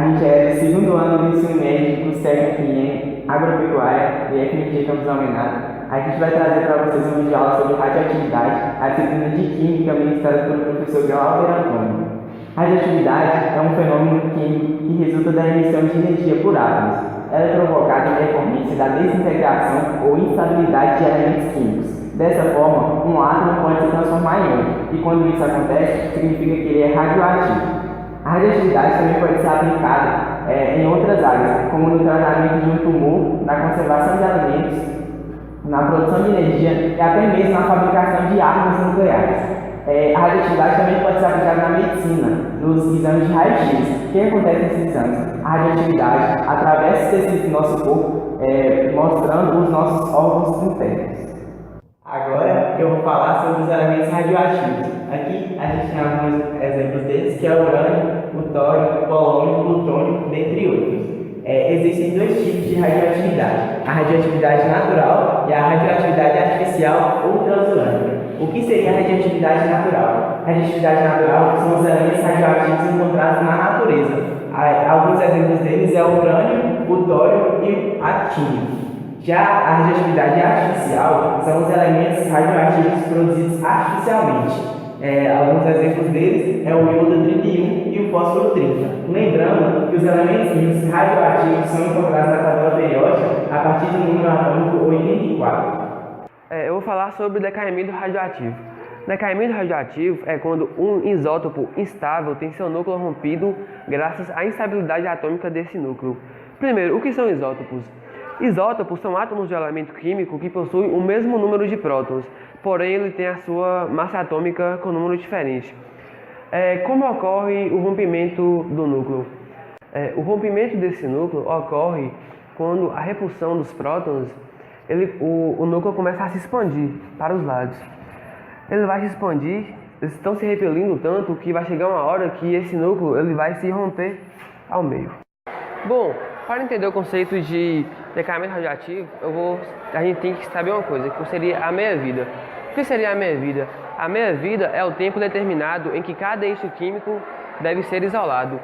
gente é do segundo ano do ensino médio, curso técnico em agropecuária e FMG Campos Almenada. A gente vai trazer para vocês um vídeo aula sobre radioatividade, a disciplina de Química ministrada pelo professor Glauber Antônio. Radioatividade é um fenômeno químico que resulta da emissão de energia por átomos. Ela é provocada em decorrência da desintegração ou instabilidade de elementos químicos. Dessa forma, um átomo pode se transformar em outro, e quando isso acontece, significa que ele é radioativo. A radioatividade também pode ser aplicada em outras áreas, como no tratamento de um tumor, na conservação de alimentos, na produção de energia e até mesmo na fabricação de armas nucleares. A radioatividade também pode ser aplicada na medicina, nos exames de raio-x. O que acontece nesses exames? A radioatividade atravessa os tecidos do nosso corpo, mostrando os nossos órgãos internos. Agora eu vou falar sobre os elementos radioativos. Aqui a gente tem alguns exemplos deles, que é o urânio, o tório, o polônio, o plutônio, dentre outros. Existem dois tipos de radioatividade, a radioatividade natural e a radioatividade artificial ou transurânica. O que seria a radioatividade natural? A radioatividade natural são os elementos radioativos encontrados na natureza. Alguns exemplos deles é o urânio, o tório e o actínio. Já a radioatividade artificial são os elementos radioativos produzidos artificialmente. Alguns exemplos deles é o iodo 31 e o fósforo 30. Lembrando que os elementos químicos radioativos são encontrados na tabela periódica a partir do número atômico 84. Eu vou falar sobre decaimento radioativo. Decaimento radioativo é quando um isótopo instável tem seu núcleo rompido graças à instabilidade atômica desse núcleo. Primeiro, o que são isótopos? Isótopos são átomos de elemento químico que possuem o mesmo número de prótons, porém ele tem a sua massa atômica com número diferente. Como ocorre o rompimento do núcleo? O rompimento desse núcleo ocorre quando a repulsão dos prótons, o núcleo começa a se expandir para os lados. Ele vai se expandir, eles estão se repelindo tanto que vai chegar uma hora que esse núcleo ele vai se romper ao meio. Bom, para entender o conceito de decaimento radioativo, a gente tem que saber uma coisa, que seria a meia-vida. O que seria a meia-vida? A meia-vida é o tempo determinado em que cada eixo químico deve ser isolado.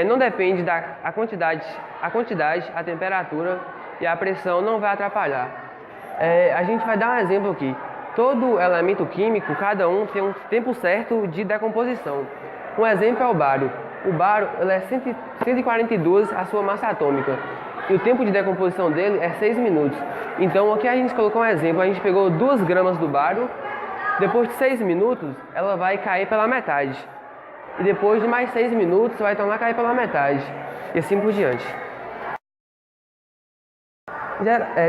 Não depende da quantidade, a temperatura e a pressão não vai atrapalhar. A gente vai dar um exemplo aqui. Todo elemento químico, cada um tem um tempo certo de decomposição. Um exemplo é o bário. O bário é 142 a sua massa atômica e o tempo de decomposição dele é 6 minutos. Então aqui a gente colocou um exemplo, a gente pegou 2 gramas do bário, depois de 6 minutos ela vai cair pela metade. E depois de mais 6 minutos vai tornar a cair pela metade e assim por diante.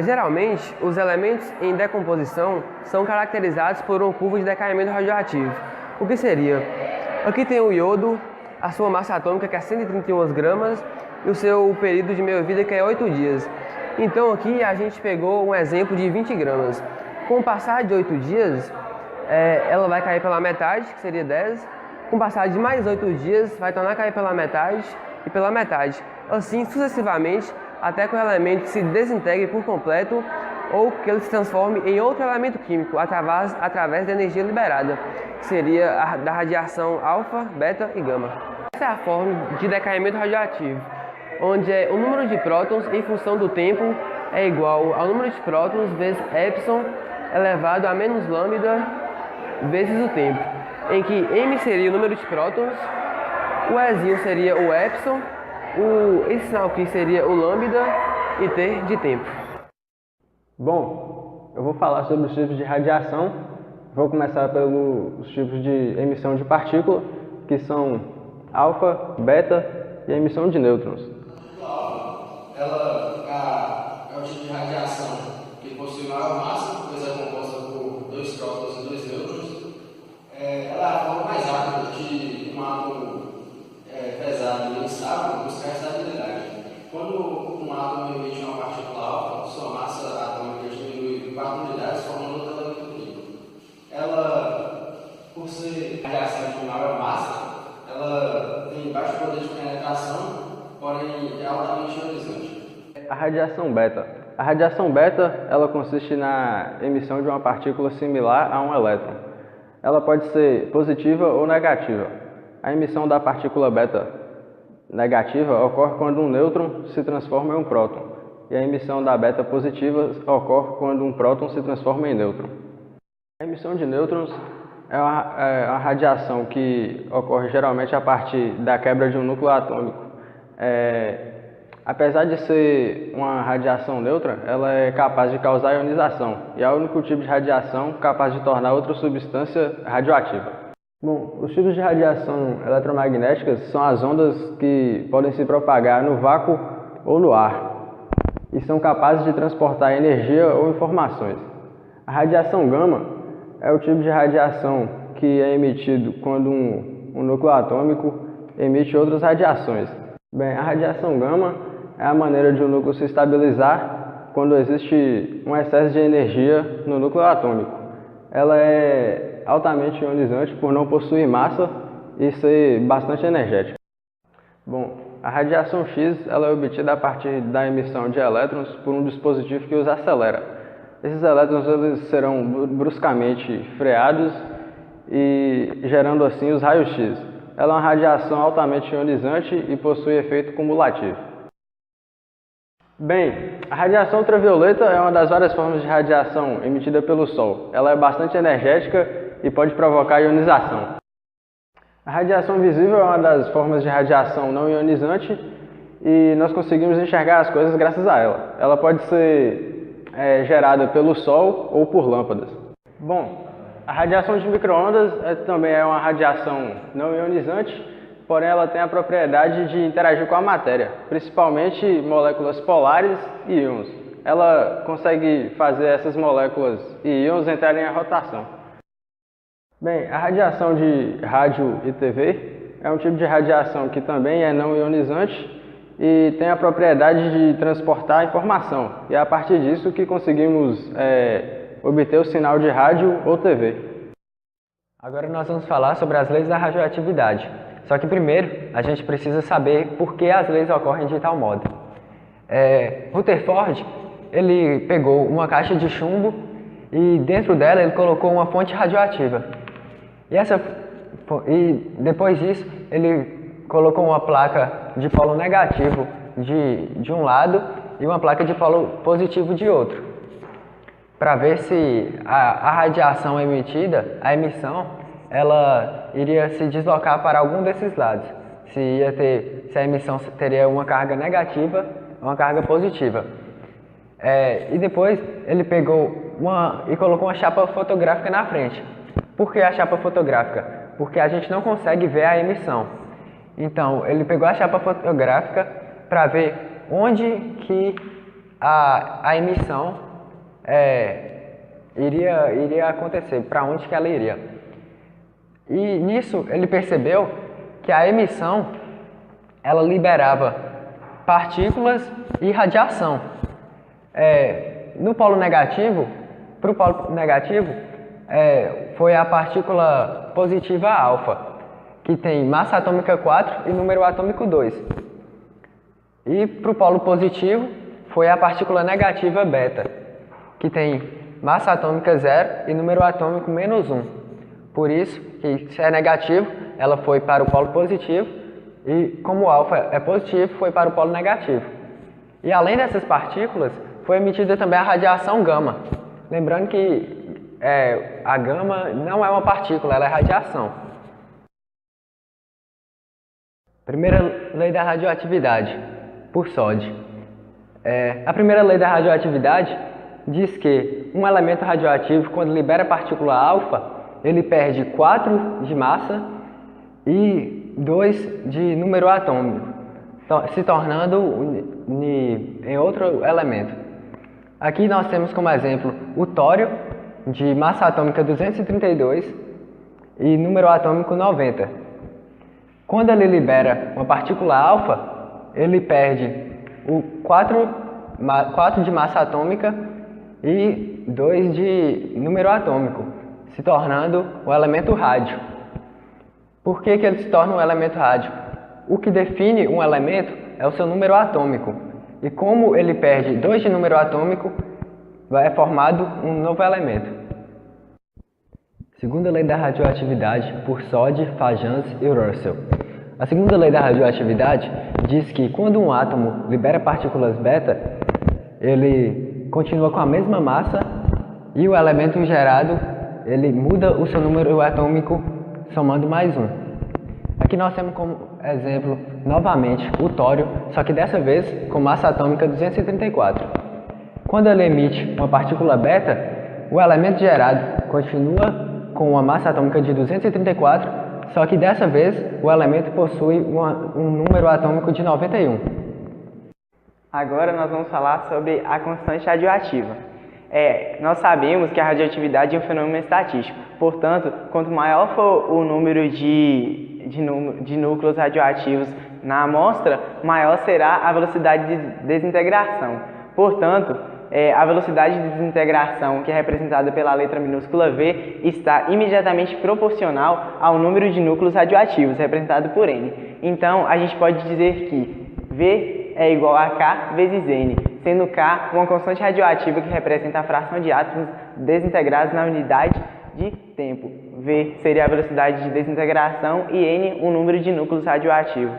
Geralmente, os elementos em decomposição são caracterizados por uma curva de decaimento radioativo. O que seria? Aqui tem o iodo, a sua massa atômica que é 131 gramas e o seu período de meia-vida que é 8 dias. Então aqui a gente pegou um exemplo de 20 gramas. Com o passar de 8 dias, ela vai cair pela metade, que seria 10. Com o passar de mais 8 dias, vai tornar a cair pela metade e pela metade. Assim sucessivamente, até que o elemento se desintegre por completo ou que ele se transforme em outro elemento químico através da energia liberada, que seria da radiação alfa, beta e gama. Essa é a forma de decaimento radioativo, onde o número de prótons em função do tempo é igual ao número de prótons vezes epsilon elevado a menos lambda vezes o tempo, em que m seria o número de prótons, o ezinho seria o epsilon, esse sinal aqui seria o lambda e t de tempo. Bom, eu vou falar sobre os tipos de radiação. Vou começar pelos tipos de emissão de partícula, que são alfa, beta e a emissão de nêutrons. Ela é o tipo de radiação que possui maior massa, pois é composta por 2 prótons e 2 nêutrons. Ela é a forma mais rápida de um átomo pesado e instável buscar estabilidade. Quando um átomo emite uma partícula alfa, sua massa atômica diminui em 4 unidades, formando outro elemento químico. Ela, por ser radiação de maior massa, ela tem baixo poder de penetração, porém é altamente ionizante. A radiação beta. A radiação beta, ela consiste na emissão de uma partícula similar a um elétron. Ela pode ser positiva ou negativa. A emissão da partícula beta negativa ocorre quando um nêutron se transforma em um próton, e a emissão da beta positiva ocorre quando um próton se transforma em nêutron. A emissão de nêutrons é uma radiação que ocorre geralmente a partir da quebra de um núcleo atômico. Apesar de ser uma radiação neutra, ela é capaz de causar ionização, e é o único tipo de radiação capaz de tornar outra substância radioativa. Bom, os tipos de radiação eletromagnéticas são as ondas que podem se propagar no vácuo ou no ar, e são capazes de transportar energia ou informações. A radiação gama é o tipo de radiação que é emitido quando um núcleo atômico emite outras radiações. Bem, a radiação gama é a maneira de um núcleo se estabilizar quando existe um excesso de energia no núcleo atômico. Ela é altamente ionizante por não possuir massa e ser bastante energética. Bom, a radiação X ela é obtida a partir da emissão de elétrons por um dispositivo que os acelera. Esses elétrons eles serão bruscamente freados e gerando assim os raios X. Ela é uma radiação altamente ionizante e possui efeito cumulativo. Bem, a radiação ultravioleta é uma das várias formas de radiação emitida pelo Sol. Ela é bastante energética e pode provocar ionização. A radiação visível é uma das formas de radiação não ionizante e nós conseguimos enxergar as coisas graças a ela. Ela pode ser gerada pelo Sol ou por lâmpadas. Bom, a radiação de micro-ondas também é uma radiação não ionizante, porém ela tem a propriedade de interagir com a matéria, principalmente moléculas polares e íons. Ela consegue fazer essas moléculas e íons entrarem em rotação. Bem, a radiação de rádio e TV é um tipo de radiação que também é não ionizante e tem a propriedade de transportar informação. E é a partir disso que conseguimos obter o sinal de rádio ou TV. Agora nós vamos falar sobre as leis da radioatividade. Só que primeiro a gente precisa saber por que as leis ocorrem de tal modo. Rutherford ele pegou uma caixa de chumbo e dentro dela ele colocou uma fonte radioativa. E depois disso ele colocou uma placa de polo negativo de um lado e uma placa de polo positivo de outro, para ver se a radiação emitida, a emissão, ela iria se deslocar para algum desses lados, se a emissão teria uma carga negativa ou uma carga positiva. E depois ele pegou e colocou uma chapa fotográfica na frente. Por que a chapa fotográfica? Porque a gente não consegue ver a emissão. Então ele pegou a chapa fotográfica para ver onde que a emissão iria acontecer, para onde que ela iria. E nisso ele percebeu que a emissão ela liberava partículas e radiação. No polo negativo, para o polo negativo, foi a partícula positiva alfa, que tem massa atômica 4 e número atômico 2. E para o polo positivo, foi a partícula negativa beta, que tem massa atômica 0 e número atômico menos 1. Por isso, que se é negativo, ela foi para o polo positivo, e como o alfa é positivo, foi para o polo negativo. E além dessas partículas, foi emitida também a radiação gama. Lembrando que a gama não é uma partícula, ela é radiação. Primeira lei da radioatividade, por Soddy. A primeira lei da radioatividade diz que um elemento radioativo, quando libera partícula alfa, ele perde 4 de massa e 2 de número atômico, se tornando em outro elemento. Aqui nós temos como exemplo o tório, de massa atômica 232 e número atômico 90. Quando ele libera uma partícula alfa, ele perde o 4 de massa atômica e 2 de número atômico, se tornando o elemento rádio. Por que ele se torna um elemento rádio? O que define um elemento é o seu número atômico. E como ele perde 2 de número atômico, é formado um novo elemento. Segunda lei da radioatividade, por Soddy, Fajans e Russell. A segunda lei da radioatividade diz que quando um átomo libera partículas beta, ele continua com a mesma massa e o elemento gerado, ele muda o seu número atômico somando mais um. Aqui nós temos como exemplo, novamente, o tório, só que dessa vez com massa atômica 234. Quando ele emite uma partícula beta, o elemento gerado continua com uma massa atômica de 234, só que dessa vez o elemento possui um número atômico de 91. Agora nós vamos falar sobre a constante radioativa. Nós sabemos que a radioatividade é um fenômeno estatístico, portanto, quanto maior for o número de núcleos radioativos na amostra, maior será a velocidade de desintegração. Portanto, a velocidade de desintegração, que é representada pela letra minúscula V, está imediatamente proporcional ao número de núcleos radioativos, representado por N. Então, a gente pode dizer que V é igual a K vezes N, sendo K uma constante radioativa que representa a fração de átomos desintegrados na unidade de tempo. V seria a velocidade de desintegração e N o número de núcleos radioativos.